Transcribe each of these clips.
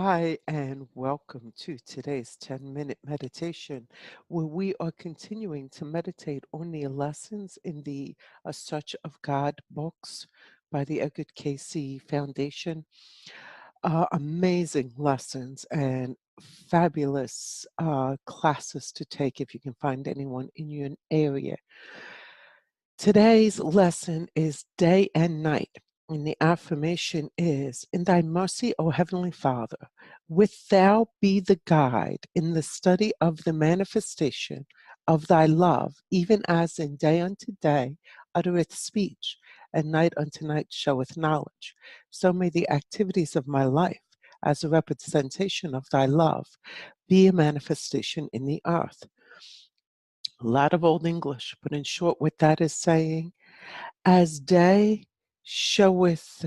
Hi, and welcome to today's 10-minute meditation, where we are continuing to meditate on the lessons in the A Search of God books by the Edgar Casey Foundation. Amazing lessons and fabulous classes to take if you can find anyone in your area. Today's lesson is day and night, and the affirmation is, In thy mercy, O Heavenly Father, wilt thou be the guide in the study of the manifestation of thy love, even as in day unto day uttereth speech, and night unto night sheweth knowledge. So may the activities of my life, as a representation of thy love, be a manifestation in the earth. A lot of Old English, but in short, what that is saying, as day showeth,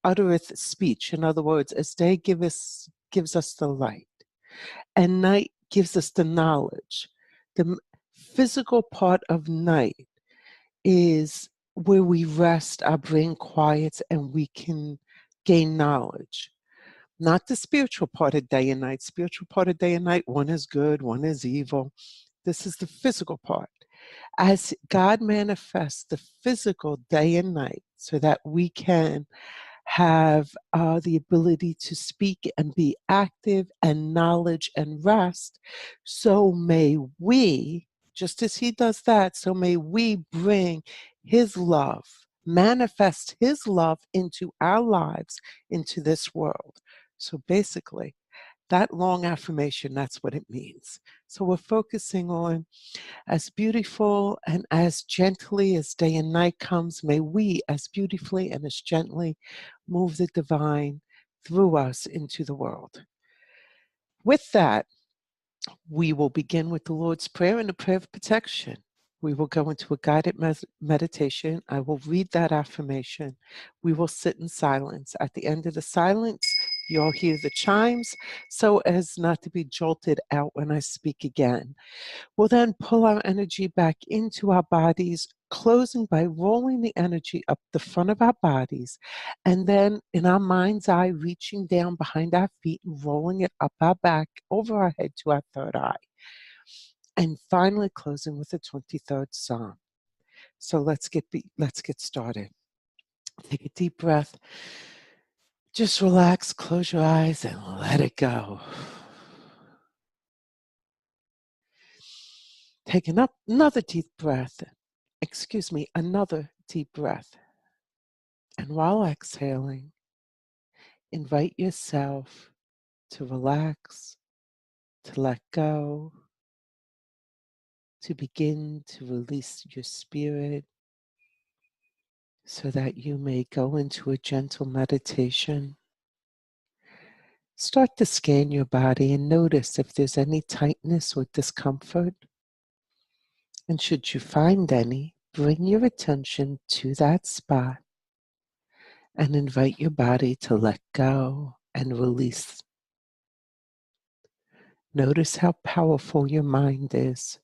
uttereth speech. In other words, as day gives us the light, and night gives us the knowledge. The physical part of night is where we rest, our brain quiets, and we can gain knowledge. Not the spiritual part of day and night. Spiritual part of day and night, one is good, one is evil. This is the physical part. As God manifests the physical day and night so that we can have the ability to speak and be active and knowledge and rest, so may we, just as he does that, so may we bring his love, manifest his love into our lives, into this world. So basically, that long affirmation, that's what it means. So we're focusing on, as beautiful and as gently as day and night comes, may we, as beautifully and as gently, move the divine through us into the world. With that, we will begin with the Lord's Prayer and the prayer of protection. We will go into a guided meditation. I will read that affirmation. We will sit in silence. At the end of the silence, you'll hear the chimes so as not to be jolted out when I speak again. We'll then pull our energy back into our bodies, closing by rolling the energy up the front of our bodies, and then in our mind's eye, reaching down behind our feet and rolling it up our back, over our head to our third eye. And finally closing with the 23rd Psalm. So let's get started. Take a deep breath. Just relax, close your eyes, and let it go. Take another deep breath. Another deep breath. And while exhaling, invite yourself to relax, to let go, to begin to release your spirit so that you may go into a gentle meditation. Start to scan your body and notice if there's any tightness or discomfort. And should you find any, bring your attention to that spot and invite your body to let go and release. Notice how powerful your mind is.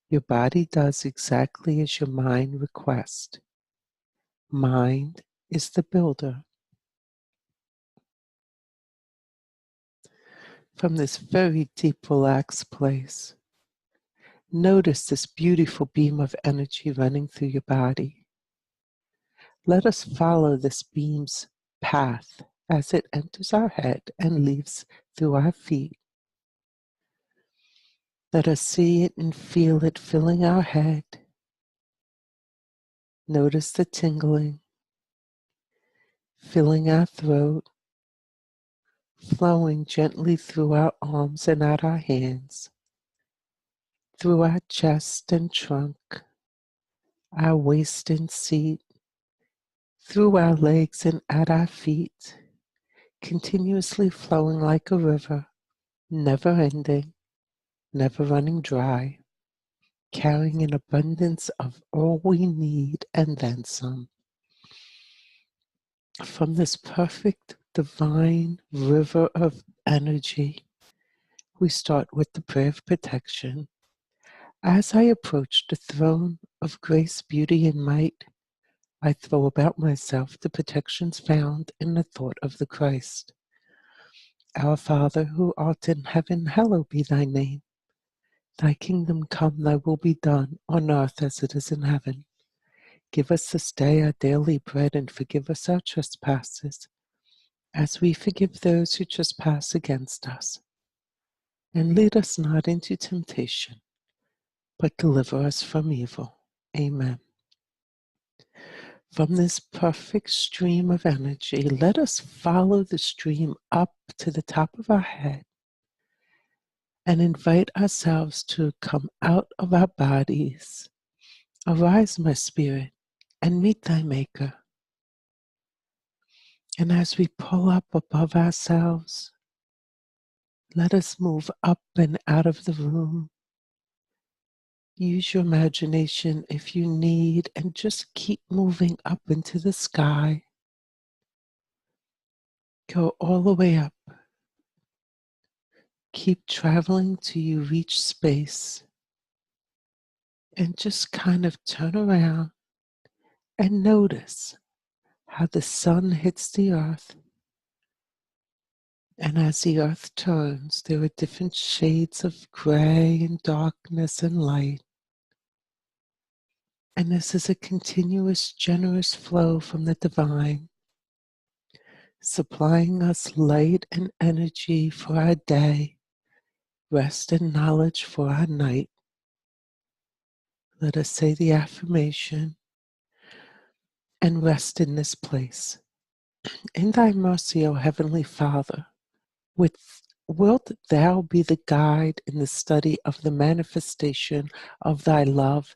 Your body does exactly as your mind requests. Mind is the builder. From this very deep, relaxed place, notice this beautiful beam of energy running through your body. Let us follow this beam's path as it enters our head and leaves through our feet. Let us see it and feel it filling our head. Notice the tingling, filling our throat, flowing gently through our arms and out our hands, through our chest and trunk, our waist and seat, through our legs and at our feet, continuously flowing like a river, never ending, never running dry, carrying an abundance of all we need and then some. From this perfect divine river of energy, we start with the prayer of protection. As I approach the throne of grace, beauty, and might, I throw about myself the protections found in the thought of the Christ. Our Father, who art in heaven, hallowed be thy name. Thy kingdom come, thy will be done, on earth as it is in heaven. Give us this day our daily bread, and forgive us our trespasses, as we forgive those who trespass against us. And lead us not into temptation, but deliver us from evil. Amen. From this perfect stream of energy, let us follow the stream up to the top of our head and invite ourselves to come out of our bodies. Arise, my spirit, and meet thy Maker. And as we pull up above ourselves, let us move up and out of the room. Use your imagination if you need, and just keep moving up into the sky. Go all the way up. Keep traveling till you reach space. And just kind of turn around and notice how the sun hits the earth. And as the earth turns, there are different shades of gray and darkness and light. And this is a continuous, generous flow from the divine, supplying us light and energy for our day, rest and knowledge for our night. Let us say the affirmation and rest in this place. In thy mercy, O Heavenly Father, wilt thou be the guide in the study of the manifestation of thy love,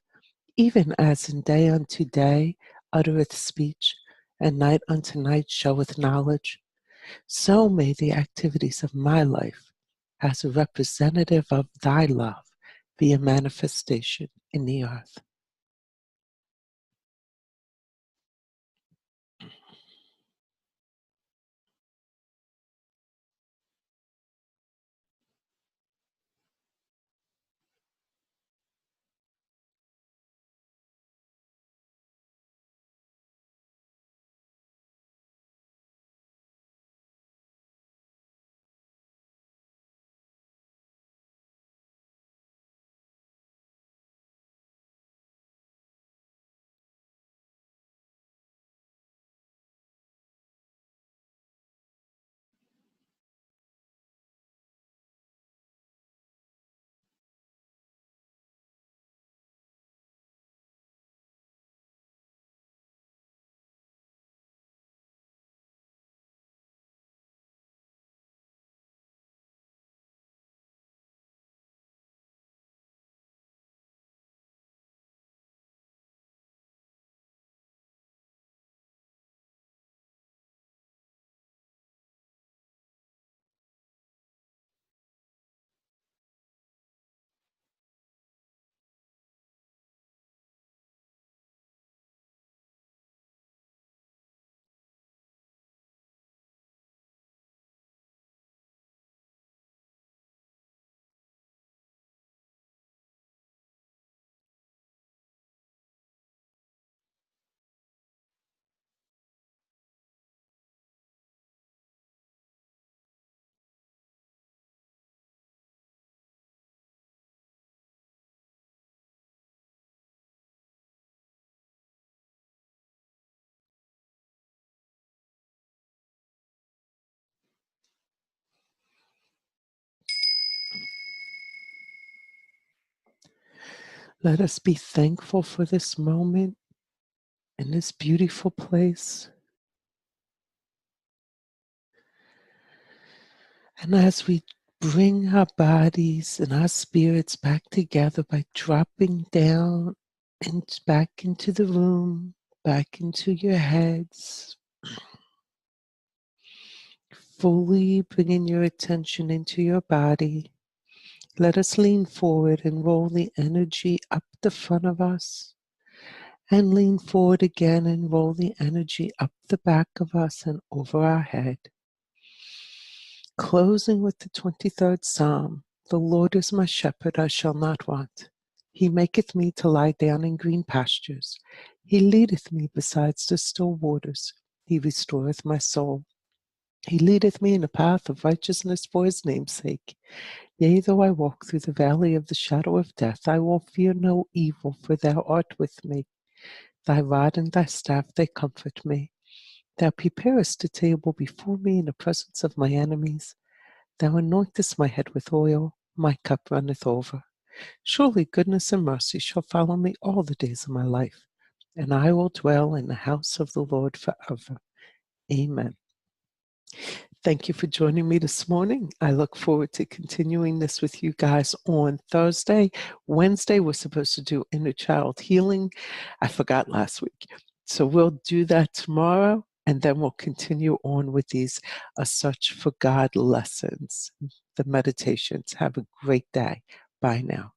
even as in day unto day uttereth speech, and night unto night sheweth knowledge. So may the activities of my life, as a representative of thy love, be a manifestation in the earth. Let us be thankful for this moment in this beautiful place. And as we bring our bodies and our spirits back together by dropping down and back into the room, back into your heads, fully bringing your attention into your body, let us lean forward and roll the energy up the front of us, and lean forward again and roll the energy up the back of us and over our head. Closing with the 23rd Psalm. The Lord is my shepherd, I shall not want. He maketh me to lie down in green pastures. He leadeth me beside the still waters. He restoreth my soul. He leadeth me in a path of righteousness for his name's sake. Yea, though I walk through the valley of the shadow of death, I will fear no evil, for thou art with me. Thy rod and thy staff, they comfort me. Thou preparest a table before me in the presence of my enemies. Thou anointest my head with oil, my cup runneth over. Surely goodness and mercy shall follow me all the days of my life, and I will dwell in the house of the Lord forever. Amen. Thank you for joining me this morning. I look forward to continuing this with you guys on Thursday. Wednesday, we're supposed to do inner child healing. I forgot last week. So we'll do that tomorrow, and then we'll continue on with these A Search for God lessons, the meditations. Have a great day. Bye now.